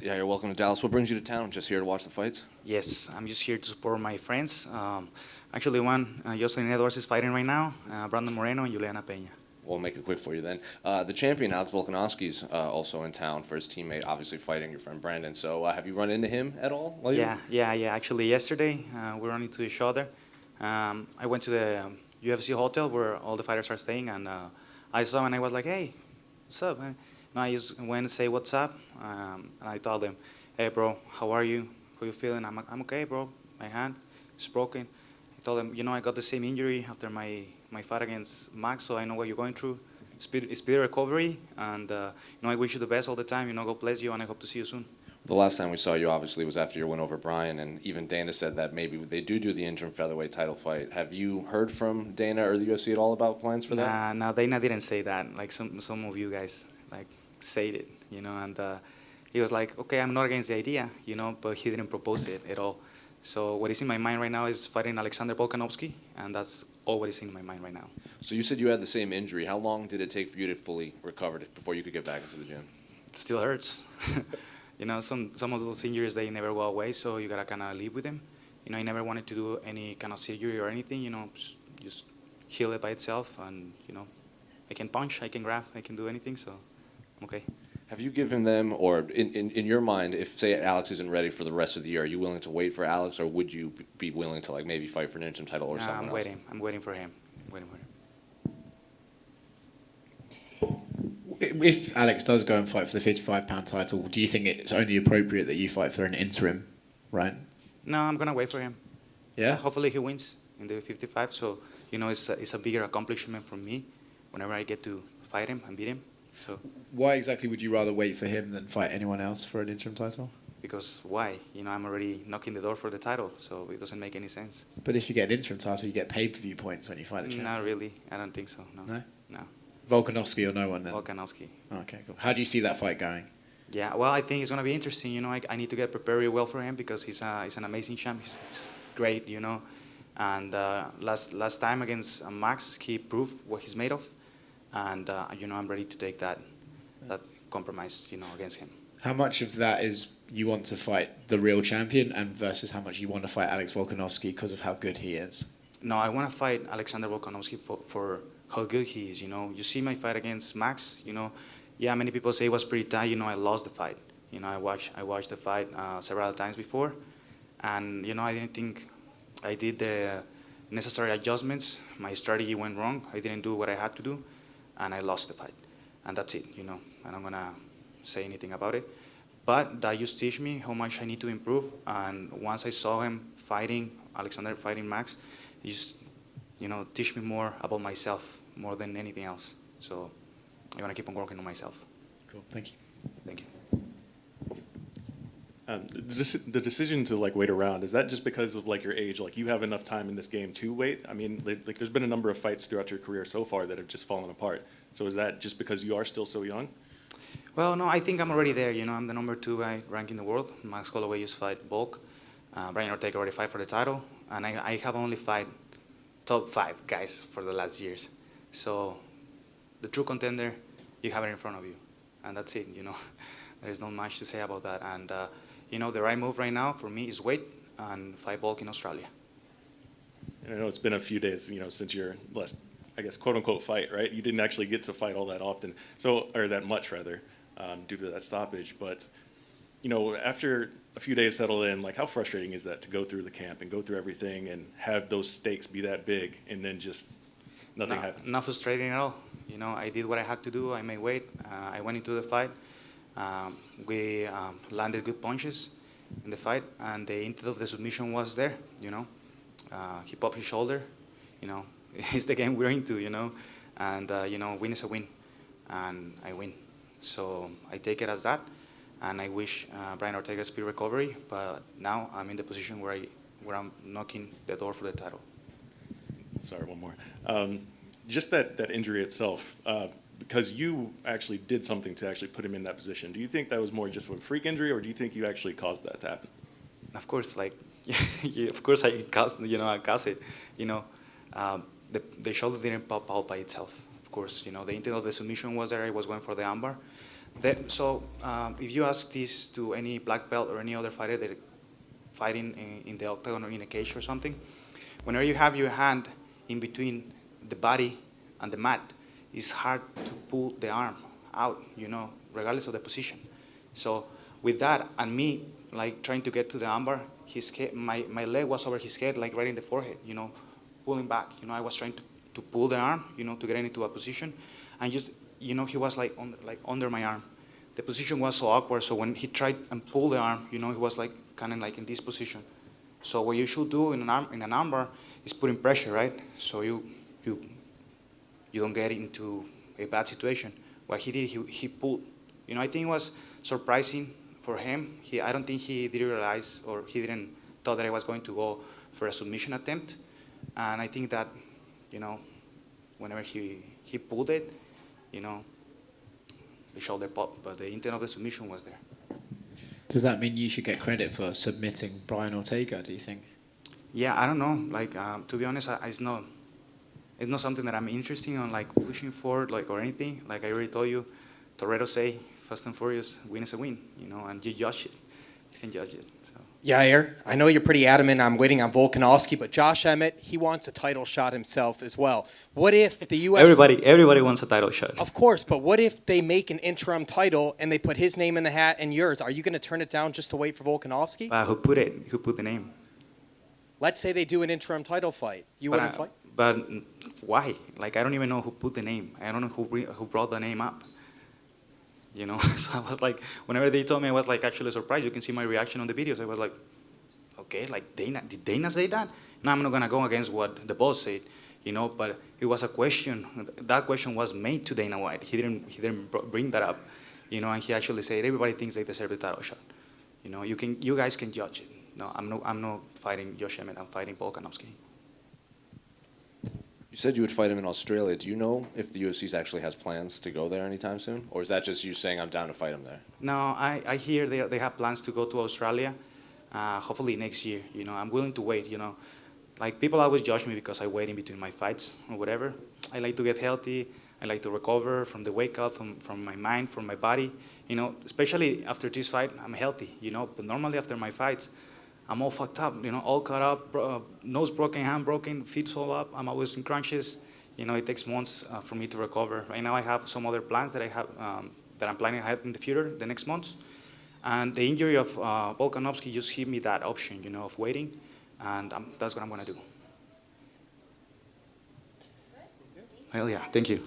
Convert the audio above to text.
Yeah, you're welcome to Dallas. What brings you to town? Just here to watch the fights? Yes, I'm just here to support my friends. Actually, one, Jocelyn Edwards is fighting right now, Brandon Moreno and Juliana Peña. We'll make it quick for you then. The champion, Alex Volkanovski's also in town for his teammate, obviously fighting your friend Brandon. So have you run into him at all? Yeah. Actually, yesterday, we ran into each other. I went to the UFC hotel where all the fighters are staying, and I saw him and I was like, hey, what's up, man? And I just went to say what's up, and I told him, hey, bro, how are you? How you feeling? I'm okay, bro. My hand is broken. I told him, I got the same injury after my fight against Max, so I know what you're going through. Speedy recovery, and I wish you the best all the time. God bless you, and I hope to see you soon. The last time we saw you, obviously, was after your win over Brian, and even Dana said that maybe they do the interim featherweight title fight. Have you heard from Dana or the UFC at all at plans for that? Nah, Dana didn't say that. Like some of you guys said it, and he was like, okay, I'm not against the idea, but he didn't propose it at all. So what is in my mind right now is fighting Alexander Volkanovski, and that's all what is in my mind right now. So you said you had the same injury. How long did it take for you to fully recover before you could get back into the gym? It still hurts. Some of those injuries, they never go away, so you gotta kind of live with them. I never wanted to do any kind of surgery or anything, just heal it by itself, and, I can punch, I can grab, I can do anything, so I'm okay. Have you given them, or in your mind, if, say, Alex isn't ready for the rest of the year, are you willing to wait for Alex, or would you be willing to, maybe fight for an interim title or something else? I'm waiting for him. If Alex does go and fight for the 55-pound title, do you think it's only appropriate that you fight for an interim, right? No, I'm going to wait for him. Yeah? Hopefully he wins in the 55, so, it's a bigger accomplishment for me whenever I get to fight him and beat him. So. Why exactly would you rather wait for him than fight anyone else for an interim title? Because why? I'm already knocking the door for the title, so it doesn't make any sense. But if you get an interim title, you get pay-per-view points when you fight the champion. Not really. I don't think so. No. No? Volkanovski or no one then? Volkanovski. Okay, cool. How do you see that fight going? Yeah, well, I think it's going to be interesting. I need to get prepared really well for him because he's an amazing champ. He's great, And last time against Max, he proved what he's made of. And, I'm ready to take that compromise, against him. How much of that is you want to fight the real champion and versus how much you want to fight Alex Volkanovski because of how good he is? No, I want to fight Alexander Volkanovski for how good he is, You see my fight against Max, Yeah, many people say it was pretty tight, I lost the fight. I watched the fight several times before. And, I didn't think I did the necessary adjustments. My strategy went wrong. I didn't do what I had to do. And I lost the fight. And that's it, I'm not going to say anything about it. But that just teach me how much I need to improve. And once I saw him fighting, Alexander fighting Max, it just, teach me more about myself more than anything else. So I want to keep on working on myself. Cool, thank you. Thank you. The decision to wait around, is that just because of your age? You have enough time in this game to wait? I mean, there's been a number of fights throughout your career so far that have just fallen apart. So is that just because you are still so young? Well, no, I think I'm already there. I'm the number 2 guy ranked in the world. Max Holloway just fight Volk. Brian Ortega already fight for the title, and I have only fight top 5 guys for the last years. So the true contender, you have it in front of you, and that's it. There's not much to say about that. And the right move right now for me is wait and fight Volk in Australia. And I know it's been a few days, since your last, I guess, quote-unquote fight, right? You didn't actually get to fight all that often, or that much, rather, due to that stoppage. But, after a few days settle in, how frustrating is that to go through the camp and go through everything and have those stakes be that big and then just nothing happens? Not frustrating at all. I did what I had to do. I made weight. I went into the fight. We landed good punches in the fight, and the intent of the submission was there, He popped his shoulder, It's the game we're into, And, win is a win, and I win. So I take it as that, and I wish Brian Ortega speed recovery, but now I'm in the position where I'm knocking the door for the title. Sorry, one more. Just that injury itself, because you actually did something to actually put him in that position, do you think that was more just a freak injury, or do you think you actually caused that to happen? Of course, of course I caused it. The shoulder didn't pop out by itself. Of course, the intent of the submission was there. I was going for the armbar, If you ask this to any black belt or any other fighter that fighting in the octagon or in a cage or something, whenever you have your hand in between the body and the mat, it's hard to pull the arm out, regardless of the position. So with that and me like trying to get to the armbar, my leg was over his head, like right in the forehead, pulling back. I was trying to pull the arm, to get into a position, and just, he was like under my arm. The position was so awkward, so when he tried and pulled the arm, he was like kind of like in this position. So what you should do in an armbar is putting pressure, right? So you don't get into a bad situation. What he did, he pulled. I think it was surprising for him. I don't think he didn't realize, or he didn't thought that I was going to go for a submission attempt. And I think that, whenever he pulled it, the shoulder popped, but the intent of the submission was there. Does that mean you should get credit for submitting Brian Ortega, do you think? Yeah, I don't know. Like, to be honest, it's not something that I'm interested in, like pushing for, like, or anything. Like I already told you, Toretto say, Fast and Furious, win is a win, and you judge it. You can judge it. So. Yair, I know you're pretty adamant I'm waiting on Volkanovski, but Josh Emmett, he wants a title shot himself as well. What if the UFC... Everybody wants a title shot. Of course, but what if they make an interim title and they put his name in the hat and yours? Are you going to turn it down just to wait for Volkanovski? Who put it? Who put the name? Let's say they do an interim title fight. You wouldn't fight? But why? Like, I don't even know who put the name. I don't know who brought the name up. So I was like, whenever they told me, I was like actually surprised. You can see my reaction on the videos. I was like, okay, like did Dana say that? No, I'm not gonna go against what the boss said, But it was a question. That question was made to Dana White. He didn't bring that up, And he actually said everybody thinks they deserve the title shot. You guys can judge it. No, I'm not fighting Josh Emmett. I'm fighting Volkanovski. You said you would fight him in Australia. Do you know if the UFC actually has plans to go there anytime soon? Or is that just you saying I'm down to fight him there? No, I hear they have plans to go to Australia, hopefully next year. I'm willing to wait, Like, people always judge me because I wait in between my fights or whatever. I like to get healthy. I like to recover from the wake up, from my mind, from my body. Especially after this fight, I'm healthy, But normally after my fights, I'm all fucked up, all cut up, nose broken, hand broken, feet swelled up. I'm always in crunches. It takes months for me to recover. Right now I have some other plans that I have that I'm planning ahead in the future, the next months. And the injury of Volkanovski just gave me that option, of waiting, and that's what I'm gonna do. Hell yeah, thank you.